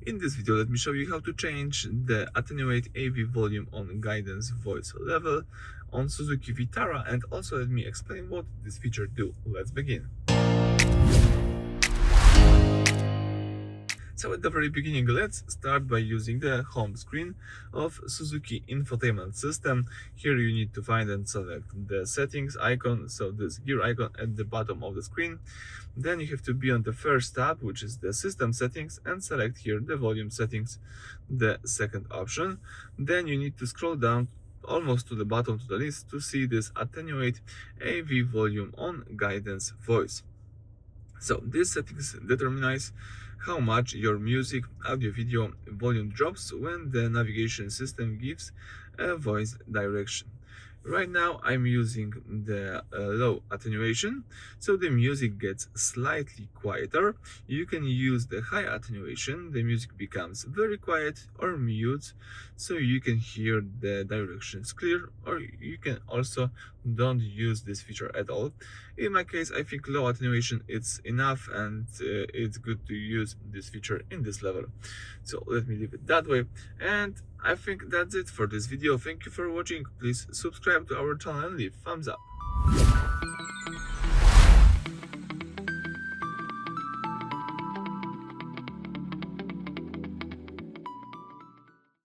In this video, let me show you how to change the Attenuate AV volume on guidance voice level on Suzuki Vitara, and also let me explain what this feature do. Let's begin. So at the very beginning, let's start by using the home screen of Suzuki Infotainment system. Here you need to find and select the settings icon, so this gear icon at the bottom of the screen. Then you have to be on the first tab, which is the system settings, and select here the volume settings, the second option. Then you need to scroll down almost to the bottom to the list to see this Attenuate AV volume on guidance voice. So these settings determines how much your music, audio, video volume drops when the navigation system gives a voice direction. Right now I'm using the low attenuation, so the music gets slightly quieter. You can use the high attenuation, the music becomes very quiet or mute, so you can hear the directions clear, or you can also don't use this feature at all. In my case, I think low attenuation is enough, and it's good to use this feature in this level. So let me leave it that way, and I think that's it for this video. Thank you for watching. Please subscribe to our channel and leave thumbs up.